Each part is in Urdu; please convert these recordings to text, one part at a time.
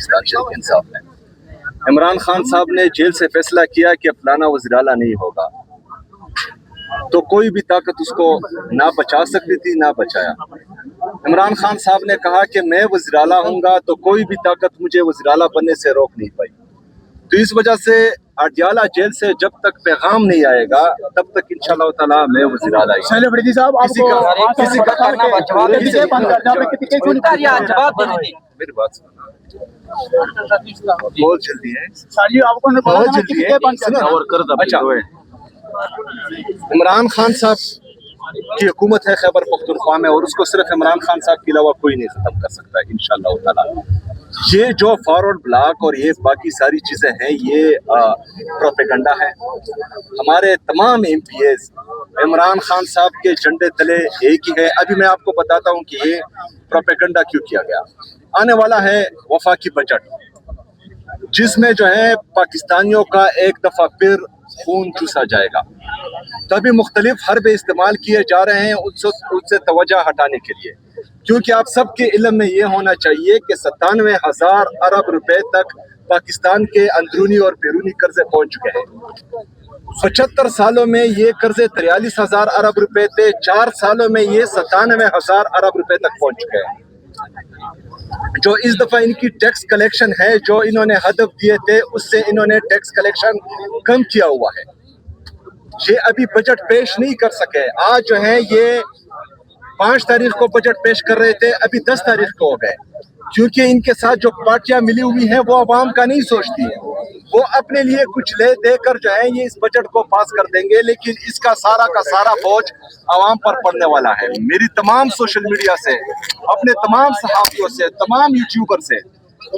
پاکستان تحریک انصاف نے. عمران خان صاحب نے جیل سے فیصلہ کیا کہ فلانا وزیر اعلیٰ نہیں ہوگا, تو کوئی بھی طاقت اس کو نہ بچا سکتی تھی نہ بچایا. عمران خان صاحب نے کہا کہ میں وزیر اعلیٰ ہوں گا تو کوئی بھی طاقت مجھے وزیر اعلیٰ بننے سے روک نہیں پائی. تو اس وجہ سے اڈیالہ جیل سے جب تک پیغام نہیں آئے گا تب تک انشاءاللہ تعالی میں وزیر اعلیٰ میری بات بہت جلدی ہے. اچھا, عمران خان صاحب کی حکومت ہے خیبر پختونخوا میں, اور اس کو صرف عمران خان صاحب کے علاوہ کوئی نہیں ختم کر سکتا ہے انشاءاللہ تعالی. یہ جو فارورڈ بلاک اور یہ باقی ساری چیزیں ہیں یہ پروپیگنڈا ہے. ہمارے تمام M P As Imran Khan صاحب کے جھنڈے تلے ایک ہی ہے. ابھی میں آپ کو بتاتا ہوں کہ یہ پروپیگنڈا کیوں کیا گیا. آنے والا ہے وفاقی بجٹ, جس میں جو ہے پاکستانیوں کا ایک دفعہ پھر خون چوسا جائے گا. تبھی مختلف حربے استعمال کیے جا رہے ہیں اس سے توجہ ہٹانے کے لیے, کیونکہ آپ سب کے علم میں یہ ہونا چاہیے کہ 97,000 ارب روپے تک پاکستان کے اندرونی اور بیرونی قرضے پہنچ چکے ہیں. 75 سالوں میں یہ قرضے 43,000 ارب روپے تھے, 4 سالوں میں یہ 97,000 ارب روپے تک پہنچ چکے ہیں. جو اس دفعہ ان کی ٹیکس کلیکشن ہے, جو انہوں نے ہدف دیے تھے اس سے انہوں نے ٹیکس کلیکشن کم کیا ہوا ہے. یہ ابھی بجٹ پیش نہیں کر سکے. آج جو ہے یہ 5 تاریخ کو بجٹ پیش کر رہے تھے, ابھی 10 تاریخ کو ہو گئے, کیونکہ ان کے ساتھ جو پارٹیاں ملی ہوئی ہیں وہ عوام کا نہیں سوچتی ہیں. وہ اپنے لیے کچھ لے دے کر جو ہے یہ اس بجٹ کو پاس کر دیں گے, لیکن اس کا سارا بوجھ عوام پر پڑنے والا ہے. میری تمام سوشل میڈیا سے, اپنے تمام صحافیوں سے, تمام یوٹیوبر سے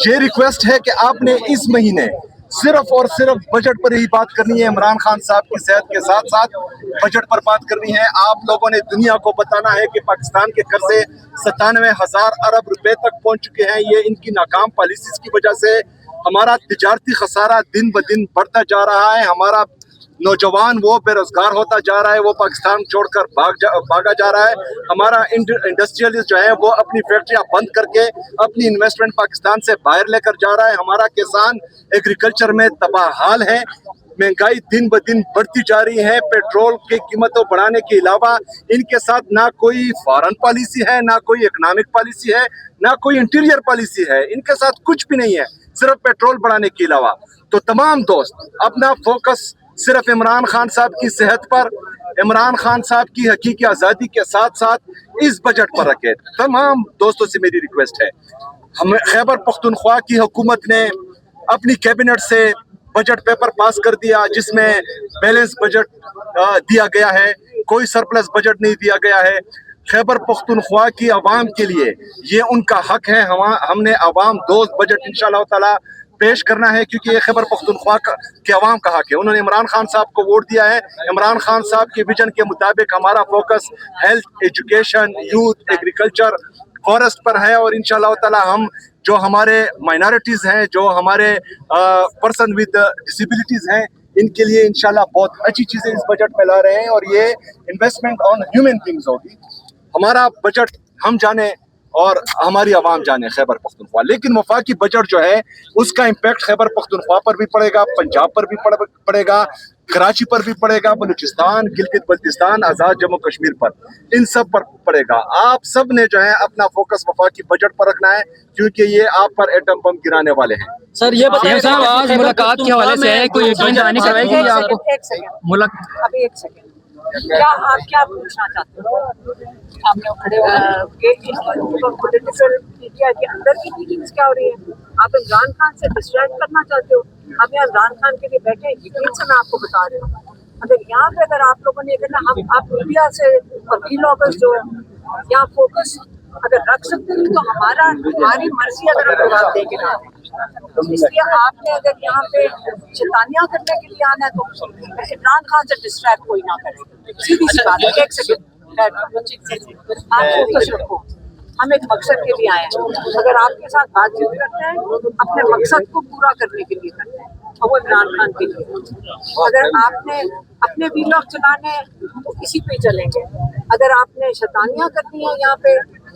یہ ریکویسٹ ہے کہ آپ نے اس مہینے صرف اور صرف بجٹ پر ہی بات کرنی ہے. عمران خان صاحب کی صحت کے ساتھ ساتھ بجٹ پر بات کرنی ہے. آپ لوگوں نے دنیا کو بتانا ہے کہ پاکستان کے قرضے 97,000 ارب روپے تک پہنچ چکے ہیں. یہ ان کی ناکام پالیسیز کی وجہ سے ہمارا تجارتی خسارہ دن بدن بڑھتا جا رہا ہے. ہمارا نوجوان وہ بے روزگار ہوتا جا رہا ہے, وہ پاکستان چھوڑ کر بھاگا جا رہا ہے. ہمارا انڈسٹریلسٹ جو ہے وہ اپنی فیکٹریاں بند کر کے اپنی انویسٹمنٹ پاکستان سے باہر لے کر جا رہا ہے. ہمارا کسان ایگریکلچر میں تباہ حال ہے. مہنگائی دن بدن بڑھتی جا رہی ہے. پیٹرول کی قیمتوں بڑھانے کے علاوہ ان کے ساتھ نہ کوئی فارن پالیسی ہے, نہ کوئی اکنامک پالیسی ہے, نہ کوئی انٹیریئر پالیسی ہے. ان کے ساتھ کچھ بھی نہیں ہے صرف پیٹرول بڑھانے کے علاوہ. تو تمام دوست اپنا فوکس صرف عمران خان صاحب کی صحت پر, عمران خان صاحب کی حقیقی آزادی کے ساتھ ساتھ اس بجٹ پر رکھے. تمام دوستوں سے میری ریکویسٹ ہے. ہمیں خیبر پختونخوا کی حکومت نے اپنی کیبنٹ سے بجٹ پیپر پاس کر دیا جس میں بیلنس بجٹ دیا گیا ہے, کوئی سرپلس بجٹ نہیں دیا گیا ہے. خیبر پختونخوا کی عوام کے لیے یہ ان کا حق ہے. ہم نے عوام دوست بجٹ انشاءاللہ تعالی پیش کرنا ہے, کیونکہ یہ خیبر پختونخوا کے عوام کا حق ہے. انہوں نے عمران خان صاحب کو ووٹ دیا ہے. عمران خان صاحب کے ویژن کے مطابق ہمارا focus health, education, youth, agriculture, forest پر ہے. اور انشاءاللہ تعالی ہم جو ہمارے مائنارٹیز ہیں, جو ہمارے پرسن ود ڈسیبلٹیز ہیں, ان کے لیے انشاءاللہ بہت اچھی چیزیں اس بجٹ میں لا رہے ہیں. اور یہ انویسٹمنٹ آن ہیومن تھنگز ہوگی. ہمارا بجٹ ہم جانے اور ہماری عوام جانے خیبر پختونخوا, لیکن وفاقی بجٹ جو ہے اس کا امپیکٹ خیبر پختونخوا پر بھی پڑے گا, پنجاب پر بھی پڑے گا, کراچی پر بھی پڑے گا, بلوچستان, گلگت بلتستان, آزاد جموں کشمیر پر, ان سب پر پڑے گا. آپ سب نے جو ہے اپنا فوکس وفاقی بجٹ پر رکھنا ہے, کیونکہ یہ آپ پر ایٹم بم گرانے والے ہیں. سر یہ بتائیں صاحب, آج ملاقات کے حوالے سے ہے کوئی یقین دہانی کرائے گی آپ کو؟ ابھی ایک سیکنڈ, کیا آپ کیا پوچھنا چاہتے ہو؟ آپ نے کھڑے ہو کہ پولیٹیکل میڈیا کے اندر کی میٹنگز کیا ہو رہی ہے؟ آپ عمران خان سے ڈسٹریکٹ کرنا چاہتے ہو؟ آپ یہاں عمران خان کے لیے بیٹھے, یقین سے میں آپ کو بتا رہی ہوں. اگر یہاں پہ اگر آپ لوگوں نے کہنا ہم آپ میڈیا سے وکیل لوگز جو یہاں فوکس اگر رکھ سکتے ہیں تو ہماری مرضی اگر ہم جواب دیں گے نا. اس لیے آپ نے اگر یہاں پہ شیطانیاں کرنے کے لیے آنا ہے تو عمران خان سے ڈسٹریکٹ کوئی نہ کرے. سیدھی سی بات ہے. ایک سیکنڈ آپ فوکس رکھو, ہم ایک مقصد کے لیے آئے ہیں. اگر آپ کے ساتھ بات چیت کرتے ہیں اپنے مقصد کو پورا کرنے کے لیے کرتے ہیں, اور وہ عمران خان کے لیے. اگر آپ نے اپنے ویلاگ چلانے ہیں تو اسی پہ چلیں گے. اگر آپ نے شیطانیاں کرنی ہیں یہاں پہ